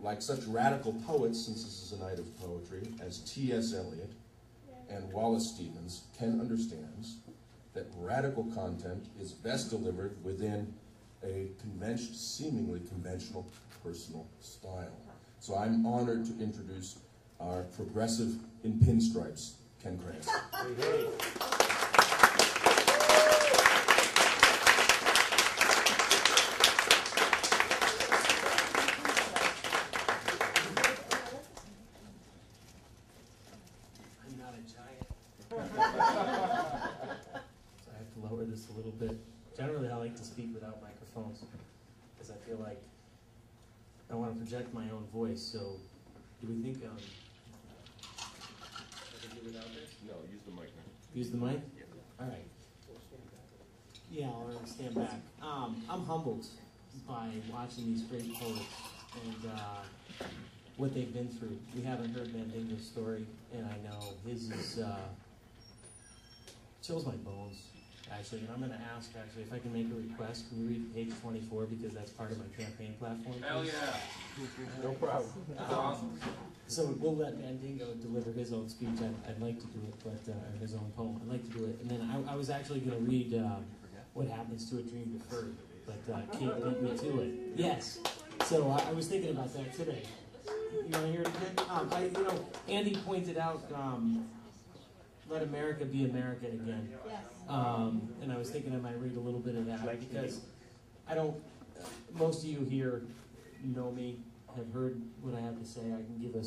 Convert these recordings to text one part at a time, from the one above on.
like such radical poets, since this is a night of poetry, as T.S. Eliot and Wallace Stevens, Ken understands that radical content is best delivered within a seemingly conventional personal style. So I'm honored to introduce our progressive in pinstripes, Ken Krayeske. I'm not a giant. So I have to lower this a little bit. Generally, I like to speak without microphones because I feel like I want to project my own voice. So, do we think I can do it out there? No, use the mic. Use the mic? Yeah. All right. Yeah, I'll stand back. I'm humbled by watching these great poets and what they've been through. We haven't heard Mandingo's story, and I know his is chills my bones, actually. And I'm going to ask, actually, if I can make a request. Can you read page 24, because that's part of my campaign platform? Hell yeah. No problem. That's awesome. So we'll let Mandingo deliver his own speech. I'd like to do it, but his own poem. I'd like to do it. And then I was actually going to read What Happens to a Dream Deferred, but Kate beat me to it. Yes. So I was thinking about that today. You want to hear it again? Andy pointed out, let America be America again. Yes. And I was thinking I might read a little bit of that because I don't, most of you here know me, have heard what I have to say. I can give a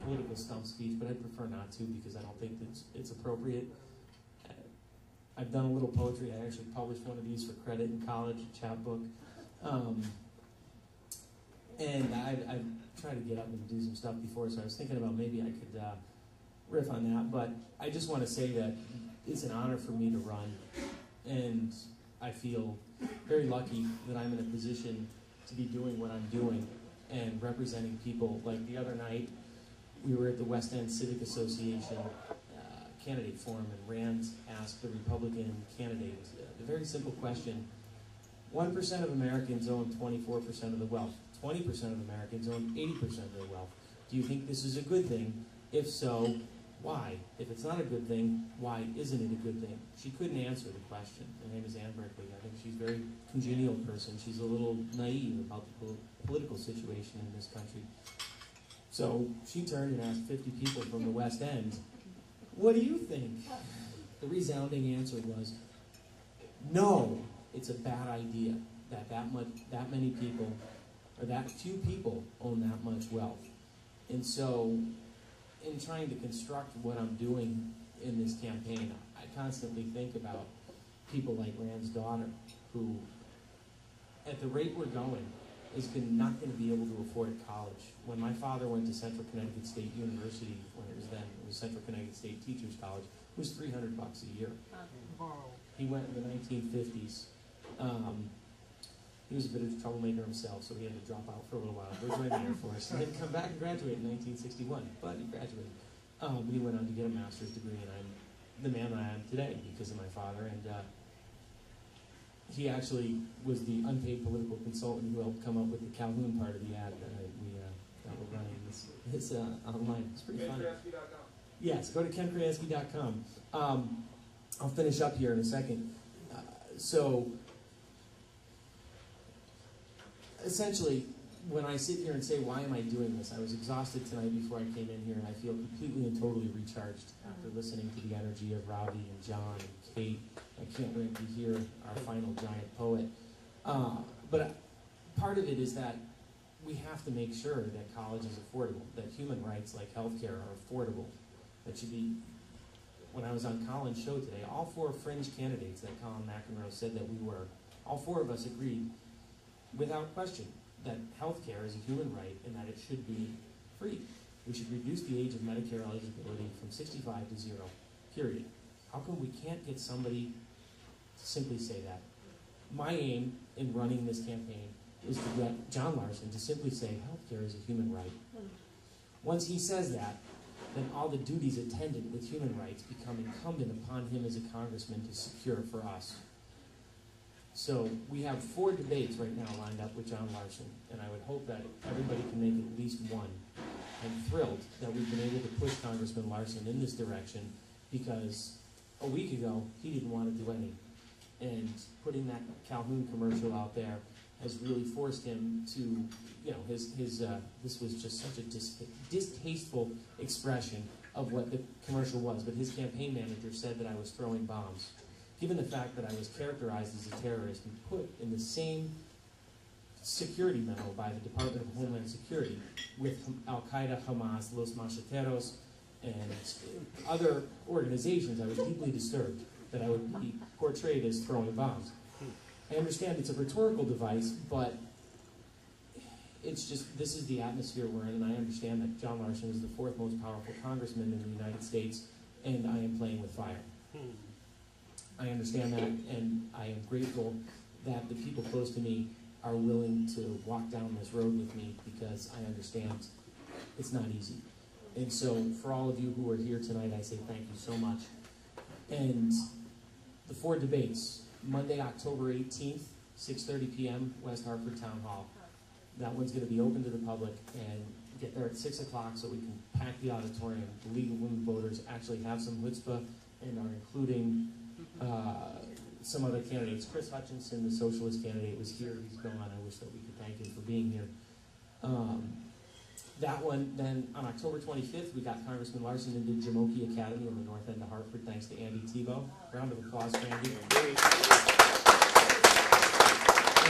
political stump speech, but I prefer not to because I don't think it's appropriate. I've done a little poetry. I actually published one of these for credit in college, a chapbook. And I've tried to get up and do some stuff before, so I was thinking about maybe I could riff on that. But I just want to say that it's an honor for me to run, and I feel very lucky that I'm in a position to be doing what I'm doing and representing people. Like the other night, we were at the West End Civic Association candidate forum, and Rand asked the Republican candidate the very simple question: 1% of Americans own 24% of the wealth. 20% of Americans own 80% of their wealth. Do you think this is a good thing? If so, why? If it's not a good thing, why isn't it a good thing? She couldn't answer the question. Her name is Ann Berkeley. I think she's a very congenial person. She's a little naive about the political situation in this country. So she turned and asked 50 people from the West End, what do you think? The resounding answer was, no, it's a bad idea that many people, or that few people own that much wealth. And so, in trying to construct what I'm doing in this campaign, I constantly think about people like Rand's daughter, who, at the rate we're going, is not going to be able to afford college. When my father went to Central Connecticut State University, when it was Central Connecticut State Teachers College, it was $300 a year. He went in the 1950s. He was a bit of a troublemaker himself, so he had to drop out for a little while, go join the Air Force, and then come back and graduate in 1961. But he graduated. He went on to get a master's degree, and I'm the man that I am today because of my father. And he actually was the unpaid political consultant who helped come up with the Calhoun part of the ad that we're running this online. It's pretty funny. Yes, go to kenkrayeske.com. I'll finish up here in a second. Essentially, when I sit here and say, why am I doing this? I was exhausted tonight before I came in here, and I feel completely and totally recharged after listening to the energy of Robbie and John and Kate. I can't wait to hear our final giant poet. But part of it is that we have to make sure that college is affordable, that human rights like healthcare are affordable. That should be, when I was on Colin's show today, all 4 fringe candidates that Colin McEnroe said that we were, all 4 of us agreed without question that healthcare is a human right and that it should be free. We should reduce the age of Medicare eligibility from 65 to 0, period. How come we can't get somebody to simply say that? My aim in running this campaign is to get John Larson to simply say healthcare is a human right. Once he says that, then all the duties attendant with human rights become incumbent upon him as a congressman to secure for us. So we have 4 debates right now lined up with John Larson, and I would hope that everybody can make at least one. I'm thrilled that we've been able to push Congressman Larson in this direction, because a week ago he didn't want to do any. And putting that Calhoun commercial out there has really forced him to, you know, this was just such a distasteful expression of what the commercial was. But his campaign manager said that I was throwing bombs. Given the fact that I was characterized as a terrorist and put in the same security memo by the Department of Homeland Security with Al-Qaeda, Hamas, Los Macheteros, and other organizations, I was deeply disturbed that I would be portrayed as throwing bombs. I understand it's a rhetorical device, but it's just, this is the atmosphere we're in, and I understand that John Larson is the 4th most powerful congressman in the United States, and I am playing with fire. I understand that, and I am grateful that the people close to me are willing to walk down this road with me, because I understand it's not easy. And so for all of you who are here tonight, I say thank you so much. And the 4 debates, Monday, October 18th, 6:30 p.m., West Hartford Town Hall. That one's going to be open to the public, and get there at 6 o'clock so we can pack the auditorium. The League of Women Voters actually have some chutzpah and are including some other candidates. Chris Hutchinson, the socialist candidate, was here. He's gone. I wish that we could thank him for being here. That one, then on October 25th, we got Congressman Larson into Jamoki Academy in the north end of Hartford, thanks to Andy Tebow. Round of applause for Andy.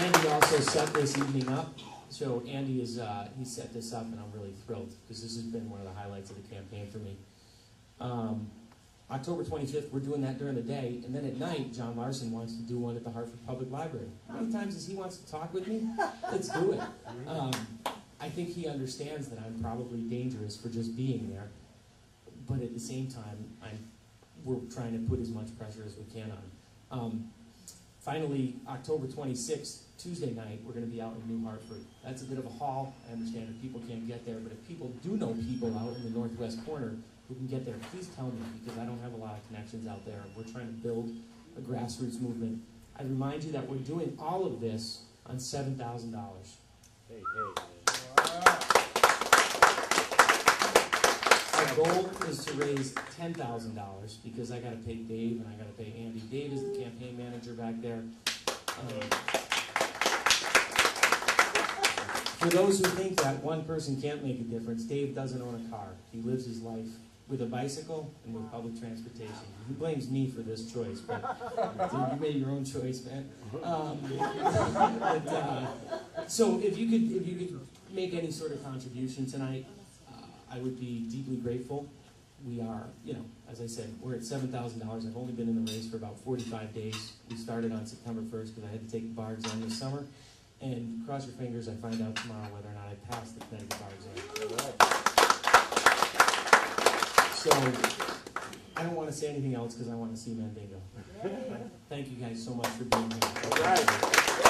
Andy also set this evening up. So Andy is, he set this up, and I'm really thrilled, because this has been one of the highlights of the campaign for me. October 25th, we're doing that during the day, and then at night, John Larson wants to do one at the Hartford Public Library. How many times does he wants to talk with me? Let's do it. I think he understands that I'm probably dangerous for just being there, but at the same time, we're trying to put as much pressure as we can on. Finally, October 26th, Tuesday night, we're going to be out in New Hartford. That's a bit of a haul. I understand if people can't get there, but if people do know people out in the northwest corner who can get there, please tell me, because I don't have a lot of connections out there. We're trying to build a grassroots movement. I remind you that we're doing all of this on $7,000. Hey. Our goal is to raise $10,000, because I got to pay Dave and I got to pay Andy. Dave is the campaign manager back there. For those who think that one person can't make a difference, Dave doesn't own a car. He lives his life with a bicycle and with public transportation. He blames me for this choice, but dude, you made your own choice, man. So if you could make any sort of contribution tonight, I would be deeply grateful. We are, as I said, we're at $7,000. I've only been in the race for about 45 days. We started on September 1st because I had to take the bar exam this summer. And cross your fingers, I find out tomorrow whether or not I pass the Connecticut bar exam. So I don't want to say anything else because I want to see Mandingo. Thank you guys so much for being here. All right.